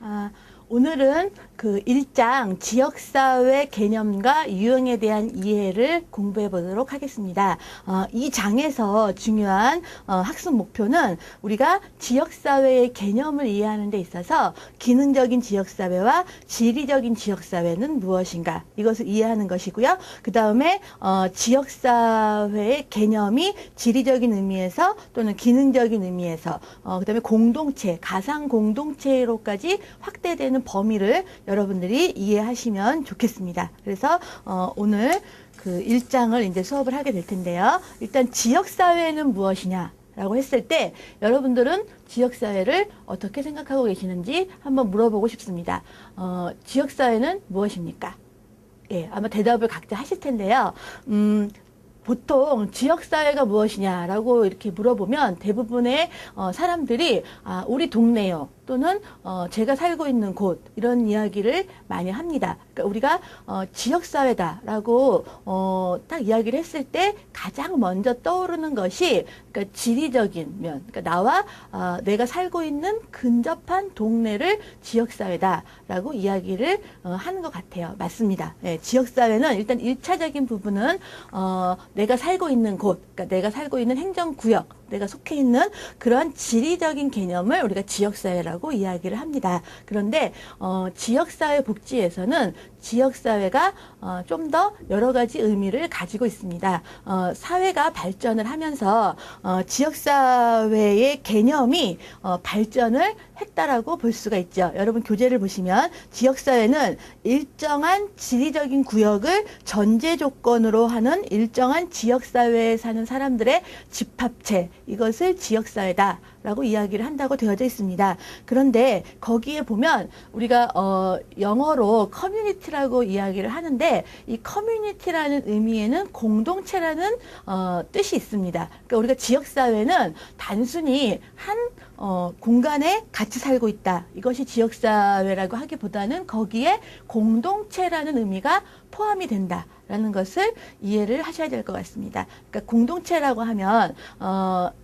아, 오늘은 그 1장 지역사회 개념과 유형에 대한 이해를 공부해 보도록 하겠습니다. 이 장에서 중요한 학습 목표는 우리가 지역사회의 개념을 이해하는 데 있어서 기능적인 지역사회와 지리적인 지역사회는 무엇인가 이것을 이해하는 것이고요. 그 다음에 지역사회의 개념이 지리적인 의미에서 또는 기능적인 의미에서 그 다음에 공동체, 가상 공동체로까지 확대되는 범위를 여러분들이 이해하시면 좋겠습니다. 그래서 오늘 그 1장을 이제 수업을 하게 될 텐데요. 일단 지역사회는 무엇이냐 라고 했을 때 여러분들은 지역사회를 어떻게 생각하고 계시는지 한번 물어보고 싶습니다. 지역사회는 무엇입니까? 예, 아마 대답을 각자 하실 텐데요. 보통 지역사회가 무엇이냐라고 이렇게 물어보면 대부분의 사람들이 우리 동네요 또는 제가 살고 있는 곳 이런 이야기를 많이 합니다. 그러니까 우리가 지역사회다라고 딱 이야기를 했을 때 가장 먼저 떠오르는 것이 그러니까 지리적인 면, 그러니까 나와 내가 살고 있는 근접한 동네를 지역사회다라고 이야기를 하는 것 같아요. 맞습니다. 네, 지역사회는 일단 1차적인 부분은 내가 살고 있는 곳, 그러니까 내가 살고 있는 행정구역, 내가 속해 있는 그런 지리적인 개념을 우리가 지역사회라고 이야기를 합니다. 그런데 지역사회 복지에서는 지역사회가 좀 더 여러 가지 의미를 가지고 있습니다. 사회가 발전을 하면서 지역사회의 개념이 발전을 했다라고 볼 수가 있죠. 여러분 교재를 보시면 지역사회는 일정한 지리적인 구역을 전제 조건으로 하는 일정한 지역사회에 사는 사람들의 집합체, 이것을 지역사회다라고 이야기를 한다고 되어져 있습니다. 그런데 거기에 보면 우리가 영어로 커뮤니티라고 이야기를 하는데 이 커뮤니티라는 의미에는 공동체라는 뜻이 있습니다. 그러니까 우리가 지역사회는 단순히 한 공간에 같이 살고 있다. 이것이 지역사회라고 하기보다는 거기에 공동체라는 의미가 포함이 된다. 라는 것을 이해를 하셔야 될 것 같습니다. 그러니까 공동체라고 하면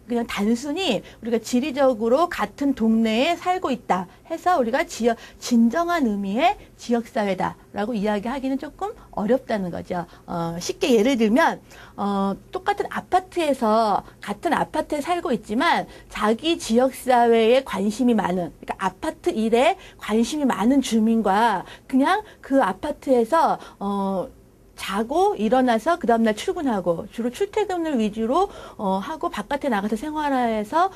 그냥 단순히 우리가 지리적으로 같은 동네에 살고 있다 해서 우리가 진정한 의미의 지역사회다라고 이야기하기는 조금 어렵다는 거죠. 쉽게 예를 들면 똑같은 아파트에서 같은 아파트에 살고 있지만 자기 지역사회에 관심이 많은, 그러니까 아파트 일에 관심이 많은 주민과 그냥 그 아파트에서 자고 일어나서 그 다음날 출근하고 주로 출퇴근을 위주로 하고 바깥에 나가서 생활해서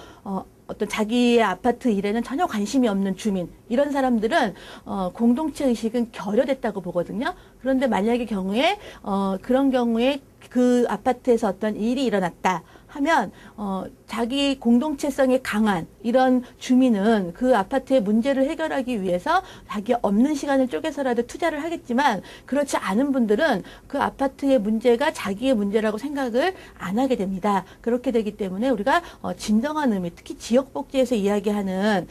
어떤 자기의 아파트 일에는 전혀 관심이 없는 주민, 이런 사람들은 공동체 의식은 결여됐다고 보거든요. 그런데 만약의 경우에 그런 경우에 그 아파트에서 어떤 일이 일어났다 하면 자기 공동체성이 강한 이런 주민은 그 아파트의 문제를 해결하기 위해서 자기 없는 시간을 쪼개서라도 투자를 하겠지만, 그렇지 않은 분들은 그 아파트의 문제가 자기의 문제라고 생각을 안 하게 됩니다. 그렇게 되기 때문에 우리가 진정한 의미, 특히 지역복지에서 이야기하는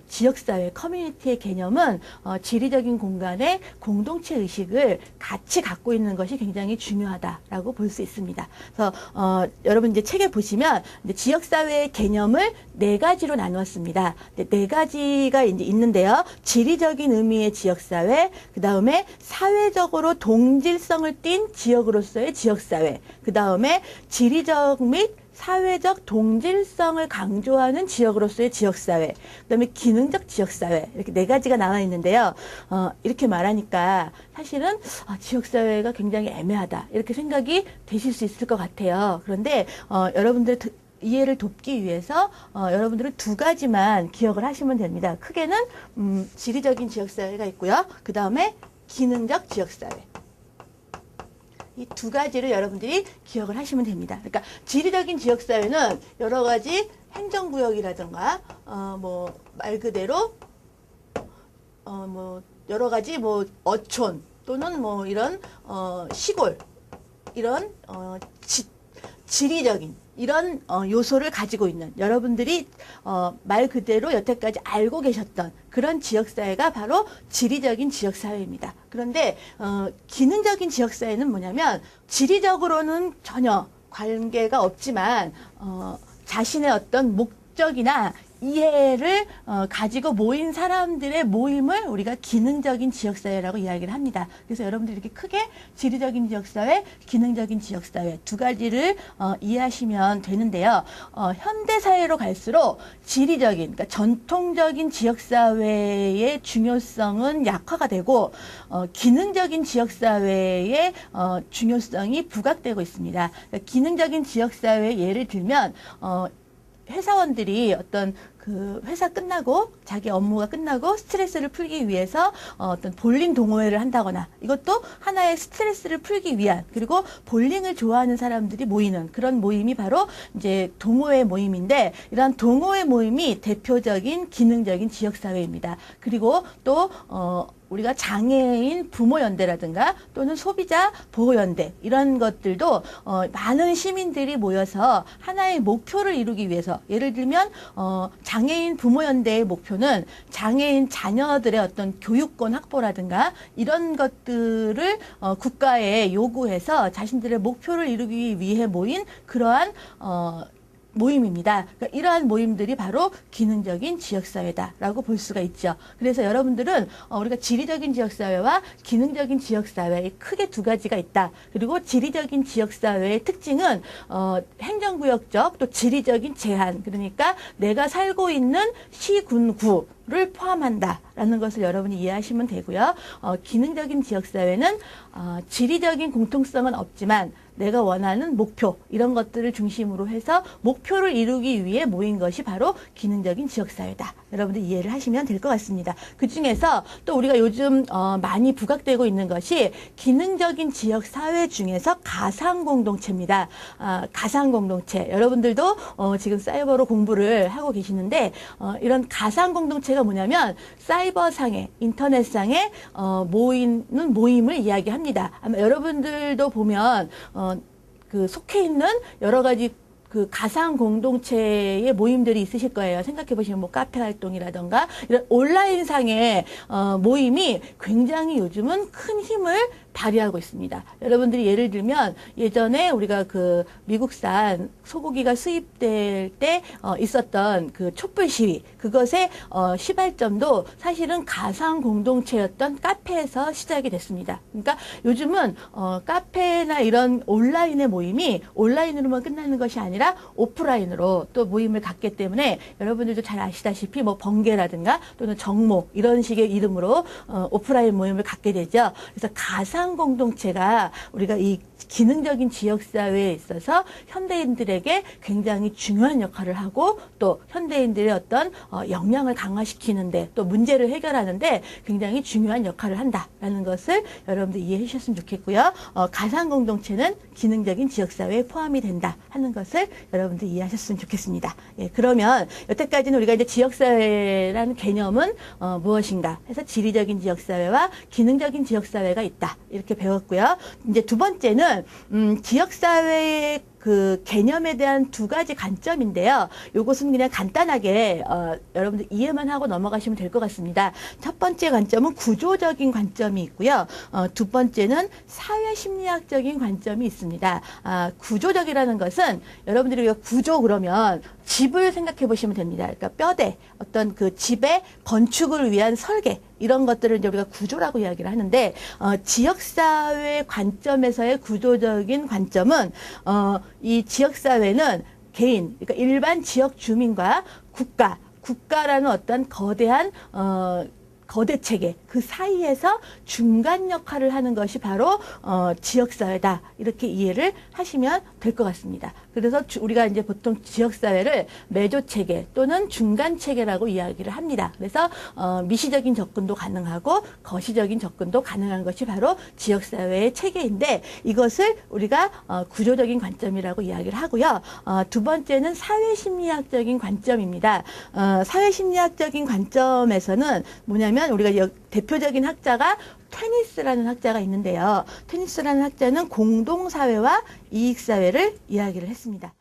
지역사회, 커뮤니티의 개념은 지리적인 공간의 공동체 의식을 같이 갖고 있는 것이 굉장히 중요하다라고 볼 수 있습니다. 그래서 여러분 이제 책에 보시면 이제 지역사회의 개념을 4가지로 나누었습니다. 네 가지가 이제 있는데요. 지리적인 의미의 지역사회, 그 다음에 사회적으로 동질성을 띈 지역으로서의 지역사회, 그 다음에 지리적 및 사회적 동질성을 강조하는 지역으로서의 지역사회, 그 다음에 기능적 지역사회, 이렇게 4가지가 나와 있는데요. 이렇게 말하니까 사실은 지역사회가 굉장히 애매하다 이렇게 생각이 되실 수 있을 것 같아요. 그런데 여러분들 이해를 돕기 위해서 여러분들은 2가지만 기억을 하시면 됩니다. 크게는 지리적인 지역사회가 있고요. 그 다음에 기능적 지역사회. 이 2가지를 여러분들이 기억을 하시면 됩니다. 그러니까 지리적인 지역사회는 여러 가지 행정구역이라든가 뭐 말 그대로 뭐 여러 가지 뭐 어촌 또는 뭐 이런 시골 이런 지리적인 이런 요소를 가지고 있는, 여러분들이 말 그대로 여태까지 알고 계셨던 그런 지역사회가 바로 지리적인 지역사회입니다. 그런데 기능적인 지역사회는 뭐냐면 지리적으로는 전혀 관계가 없지만 자신의 어떤 목적이나 이해를 가지고 모인 사람들의 모임을 우리가 기능적인 지역사회라고 이야기를 합니다. 그래서 여러분들이 이렇게 크게 지리적인 지역사회, 기능적인 지역사회 두 가지를 이해하시면 되는데요. 현대사회로 갈수록 지리적인, 그러니까 전통적인 지역사회의 중요성은 약화가 되고 기능적인 지역사회의 중요성이 부각되고 있습니다. 그러니까 기능적인 지역사회 예를 들면 회사원들이 어떤 그 회사 끝나고 자기 업무가 끝나고 스트레스를 풀기 위해서 어떤 볼링 동호회를 한다거나 이것도 하나의 스트레스를 풀기 위한 그리고 볼링을 좋아하는 사람들이 모이는 그런 모임이 바로 이제 동호회 모임인데 이러한 동호회 모임이 대표적인 기능적인 지역사회입니다. 그리고 또 우리가 장애인 부모연대라든가 또는 소비자 보호연대 이런 것들도 많은 시민들이 모여서 하나의 목표를 이루기 위해서 예를 들면 장애인 부모연대의 목표는 장애인 자녀들의 어떤 교육권 확보라든가 이런 것들을 국가에 요구해서 자신들의 목표를 이루기 위해 모인 그러한 모임입니다. 그러니까 이러한 모임들이 바로 기능적인 지역사회다라고 볼 수가 있죠. 그래서 여러분들은 우리가 지리적인 지역사회와 기능적인 지역사회 크게 두 가지가 있다. 그리고 지리적인 지역사회의 특징은 행정구역적 또 지리적인 제한 그러니까 내가 살고 있는 시, 군, 구를 포함한다라는 것을 여러분이 이해하시면 되고요. 기능적인 지역사회는 지리적인 공통성은 없지만 내가 원하는 목표 이런 것들을 중심으로 해서 목표를 이루기 위해 모인 것이 바로 기능적인 지역사회다. 여러분들 이해를 하시면 될 것 같습니다. 그중에서 또 우리가 요즘 많이 부각되고 있는 것이 기능적인 지역사회 중에서 가상공동체입니다. 가상공동체 여러분들도 지금 사이버로 공부를 하고 계시는데 이런 가상공동체가 뭐냐면 사이버상에 인터넷상에 모이는 모임을 이야기합니다. 아마 여러분들도 보면 그 속해 있는 여러 가지 그 가상 공동체의 모임들이 있으실 거예요. 생각해 보시면 뭐 카페 활동이라던가 이런 온라인상의 모임이 굉장히 요즘은 큰 힘을 발휘하고 있습니다. 여러분들이 예를 들면 예전에 우리가 그 미국산 소고기가 수입될 때 있었던 그 촛불 시위 그것의 시발점도 사실은 가상 공동체였던 카페에서 시작이 됐습니다. 그러니까 요즘은 카페나 이런 온라인의 모임이 온라인으로만 끝나는 것이 아니라 오프라인으로 또 모임을 갖기 때문에 여러분들도 잘 아시다시피 뭐 번개라든가 또는 정모 이런 식의 이름으로 오프라인 모임을 갖게 되죠. 그래서 가상 공동체가 우리가 이 기능적인 지역사회에 있어서 현대인들에게 굉장히 중요한 역할을 하고 또 현대인들의 어떤 역량을 강화시키는데 또 문제를 해결하는데 굉장히 중요한 역할을 한다라는 것을 여러분들 이해해 주셨으면 좋겠고요. 가상공동체는 기능적인 지역사회에 포함이 된다 하는 것을 여러분들 이해하셨으면 좋겠습니다. 예, 그러면 여태까지는 우리가 이제 지역사회라는 개념은 무엇인가 해서 지리적인 지역사회와 기능적인 지역사회가 있다 이렇게 배웠고요. 이제 두 번째는 지역사회의 그 개념에 대한 두 가지 관점인데요. 요것은 그냥 간단하게 여러분들 이해만 하고 넘어가시면 될 것 같습니다. 첫 번째 관점은 구조적인 관점이 있고요. 두 번째는 사회심리학적인 관점이 있습니다. 구조적이라는 것은 여러분들이 우리가 구조 그러면 집을 생각해 보시면 됩니다. 그러니까 뼈대, 어떤 그 집의 건축을 위한 설계 이런 것들을 이제 우리가 구조라고 이야기를 하는데 지역사회 관점에서의 구조적인 관점은 이 지역사회는 개인, 그러니까 일반 지역 주민과 국가라는 어떤 거대한 거대 체계 그 사이에서 중간 역할을 하는 것이 바로 지역사회다 이렇게 이해를 하시면 될 것 같습니다. 그래서 우리가 이제 보통 지역사회를 매조체계 또는 중간체계라고 이야기를 합니다. 그래서 미시적인 접근도 가능하고 거시적인 접근도 가능한 것이 바로 지역사회의 체계인데 이것을 우리가 구조적인 관점이라고 이야기를 하고요. 두 번째는 사회심리학적인 관점입니다. 사회심리학적인 관점에서는 뭐냐면 우리가 대표적인 학자가 테니스라는 학자가 있는데요. 테니스라는 학자는 공동사회와 이익사회를 이야기를 했습니다.